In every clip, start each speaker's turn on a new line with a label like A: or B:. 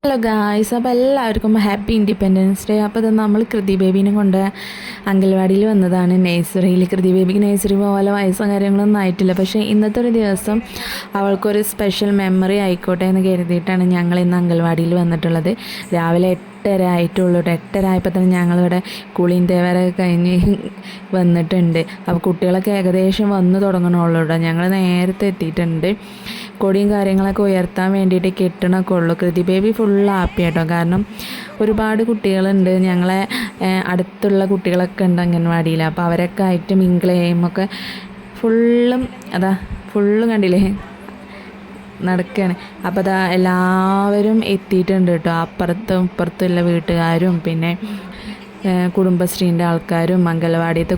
A: Hello guys, അപ്പോൾ എല്ലാവർക്കും happy independence day. അപ്പോൾ ഇത് നമ്മൾ കൃതി ബേബീനെ കൊണ്ട് അംഗൻവാടിയിൽ വന്നതാണ്, നഴ്സറിയിൽ. കൃതി ബേബിക്ക് നഴ്സറി പോലെ വയസ്സും കാര്യങ്ങളൊന്നും ആയിട്ടില്ല. പക്ഷേ ഇന്നത്തെ ഒരു ദിവസം അവൾക്കൊരു സ്പെഷ്യൽ മെമ്മറി ആയിക്കോട്ടെ എന്ന് കരുതിയിട്ടാണ് ഞങ്ങൾ ഇന്ന് അംഗൻവാടിയിൽ വന്നിട്ടുള്ളത്. രാവിലെ 8:30 ആയിട്ടുള്ളൂ. 8:30 ആയപ്പോൾ തന്നെ ഞങ്ങളിവിടെ കുളീൻ്റെ വരെ കഴിഞ്ഞ് വന്നിട്ടുണ്ട്. അപ്പോൾ കുട്ടികളൊക്കെ ഏകദേശം വന്ന് തുടങ്ങണുള്ളൂ കേട്ടോ. ഞങ്ങൾ നേരത്തെ എത്തിയിട്ടുണ്ട്. കൊടിയും കാര്യങ്ങളൊക്കെ ഉയർത്താൻ വേണ്ടിയിട്ട് കെട്ടണമൊക്കെ ഉള്ളൂ. കൃതി ബേബി ഫുൾ ഹാപ്പി കേട്ടോ. കാരണം ഒരുപാട് കുട്ടികളുണ്ട്, ഞങ്ങളെ അടുത്തുള്ള കുട്ടികളൊക്കെ ഉണ്ട് അംഗൻവാടിയിൽ. അപ്പോൾ അവരൊക്കെ ആയിട്ട് മിങ്കിൾ ചെയ്യുമൊക്കെ ഫുള്ളും കണ്ടില്ലേ നടക്കുകയാണ്. അപ്പോൾ അതാ എല്ലാവരും എത്തിയിട്ടുണ്ട് കേട്ടോ. അപ്പുറത്തും ഇപ്പുറത്തുള്ള വീട്ടുകാരും പിന്നെ കുടുംബശ്രീൻ്റെ ആൾക്കാരും അംഗൻവാടിയത്തെ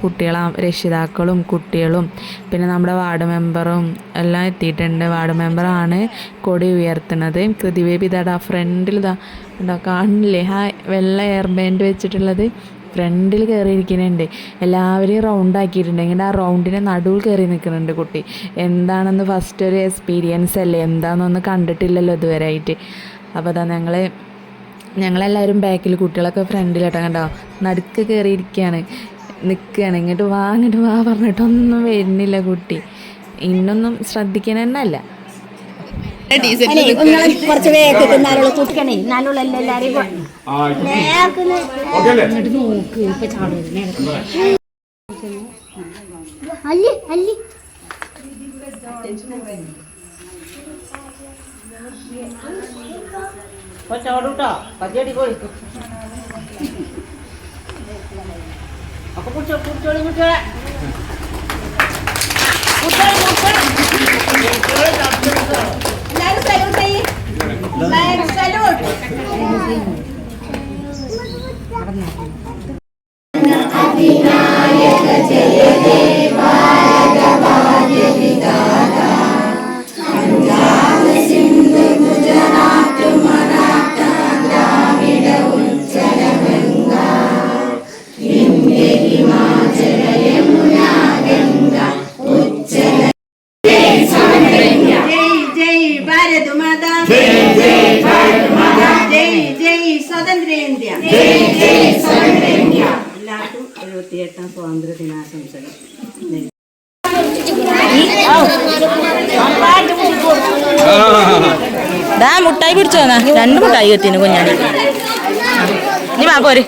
A: രക്ഷിതാക്കളും കുട്ടികളും പിന്നെ നമ്മുടെ വാർഡ് മെമ്പറും എല്ലാം എത്തിയിട്ടുണ്ട്. വാർഡ് മെമ്പറാണ് കൊടി ഉയർത്തുന്നത്. കൃതി ബേബി ഇതാ ഫ്രണ്ടിൽ ഉണ്ടോ കാണില്ലേ, വെള്ള എയർ ബാൻഡ് വെച്ചിട്ടുള്ളത് ഫ്രണ്ടിൽ കയറിയിരിക്കുന്നുണ്ട്. എല്ലാവരെയും റൗണ്ട് ആക്കിയിട്ടുണ്ട്. ഇങ്ങനെ ആ റൗണ്ടിനെ നടുവിൽ കയറി നിൽക്കുന്നുണ്ട് കുട്ടി. എന്താണെന്ന് ഫസ്റ്റ് ഒരു എക്സ്പീരിയൻസ് അല്ലേ, എന്താണെന്നൊന്ന് കണ്ടിട്ടില്ലല്ലോ ഇതുവരെ ആയിട്ട്. അപ്പോൾ അതാ ഞങ്ങളെല്ലാവരും ബാക്കിൽ, കുട്ടികളൊക്കെ ഫ്രണ്ടിലാട്ടോ. കണ്ടോ നടുക്ക് കയറിയിരിക്കുകയാണ്, നിൽക്കുകയാണ്. ഇങ്ങോട്ട് വാ പറഞ്ഞിട്ടൊന്നും വരുന്നില്ല കുട്ടി. ഇന്നൊന്നും ശ്രദ്ധിക്കാൻ തന്നെ അല്ല.
B: കുറച്ച് വേഗം കുട്ടിക്കണേ നാലുള്ള എല്ലാരെയും നോക്ക്. ഇപ്പൊ
C: ചാടൂട്ടോ പതിയടി പോയി അപ്പൊ കുടിച്ചോളി എല്ലാവർക്കും 78ാം സ്വാതന്ത്ര്യ ദിനാശംസകൾ.
A: മുട്ടായി പിടിച്ചോ, 2 മുട്ടായി എത്തിന് കുഞ്ഞാണി. നീ വാ പോരെ.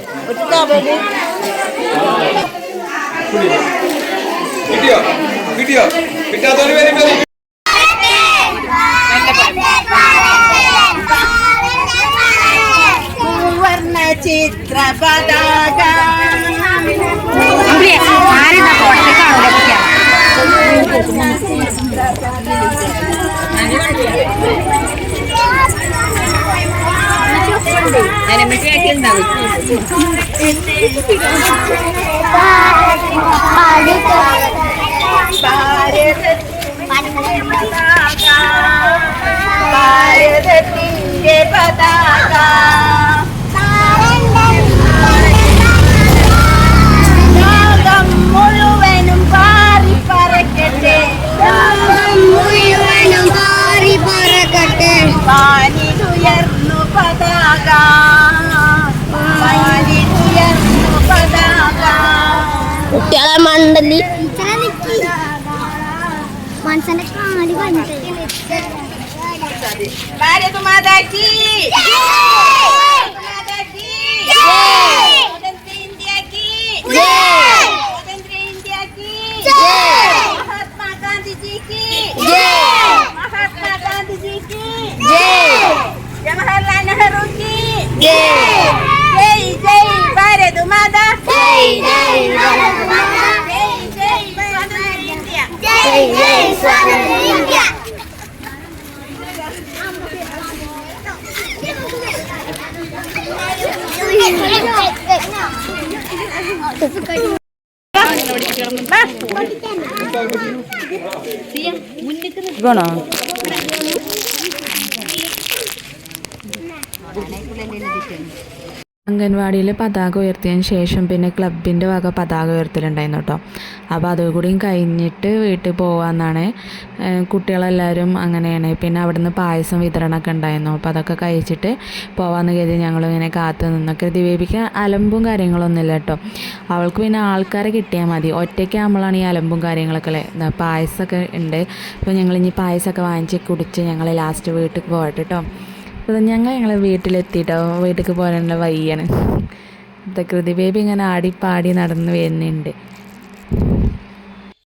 B: ചിത്ര പതാക ഭാരതത്തിന്റെ പതാക മുഴുവനും പാറി പറക്കട്ടെ, വാനിലുയർന്നു പതാക, കുട്ടികളെ മണ്ടലി മനസ്സിന്റെ കാലി കണ്ടിട്ട് ഭാരത് മാതാ കീ जवाहरलाल नेहरू की जय जय भारत माता, जय जय भारत माता, जय जय स्वतंत्र इंडिया, जय जय स्वतंत्र इंडिया.
A: അംഗൻവാടിയിൽ പതാക ഉയർത്തിയതിന് ശേഷം പിന്നെ ക്ലബിൻ്റെ വക പതാക ഉയർത്തലുണ്ടായിരുന്നു കേട്ടോ. അപ്പോൾ അതുകൂടിയും കഴിഞ്ഞിട്ട് വീട്ടിൽ പോകാമെന്നാണ്. കുട്ടികളെല്ലാവരും അങ്ങനെയാണ്. പിന്നെ അവിടുന്ന് പായസം വിതരണമൊക്കെ ഉണ്ടായിരുന്നു. അപ്പോൾ അതൊക്കെ കഴിച്ചിട്ട് പോകാമെന്ന് കരുതി ഞങ്ങളിങ്ങനെ കാത്തു നിന്നൊക്കെ. ദിവ്യക്ക് അലമ്പും കാര്യങ്ങളൊന്നുമില്ല കേട്ടോ. അവൾക്ക് പിന്നെ ആൾക്കാരെ കിട്ടിയാൽ മതി. ഒറ്റയ്ക്ക് നമ്മളാണ് ഈ അലമ്പും കാര്യങ്ങളൊക്കെ അല്ലേ. പായസമൊക്കെ ഉണ്ട്. അപ്പോൾ ഞങ്ങളിനി പായസമൊക്കെ വാങ്ങിച്ച് കുടിച്ച് ഞങ്ങൾ ലാസ്റ്റ് വീട്ടിൽ പോകട്ടെ കേട്ടോ. അപ്പോൾ ഞങ്ങളെ വീട്ടിലെത്തിയിട്ടോ. വീട്ടിലേക്ക് പോകാനുള്ള വഴിയാണ്. കൃതി ബേബി ഇങ്ങനെ ആടിപ്പാടി നടന്ന് വരുന്നുണ്ട്.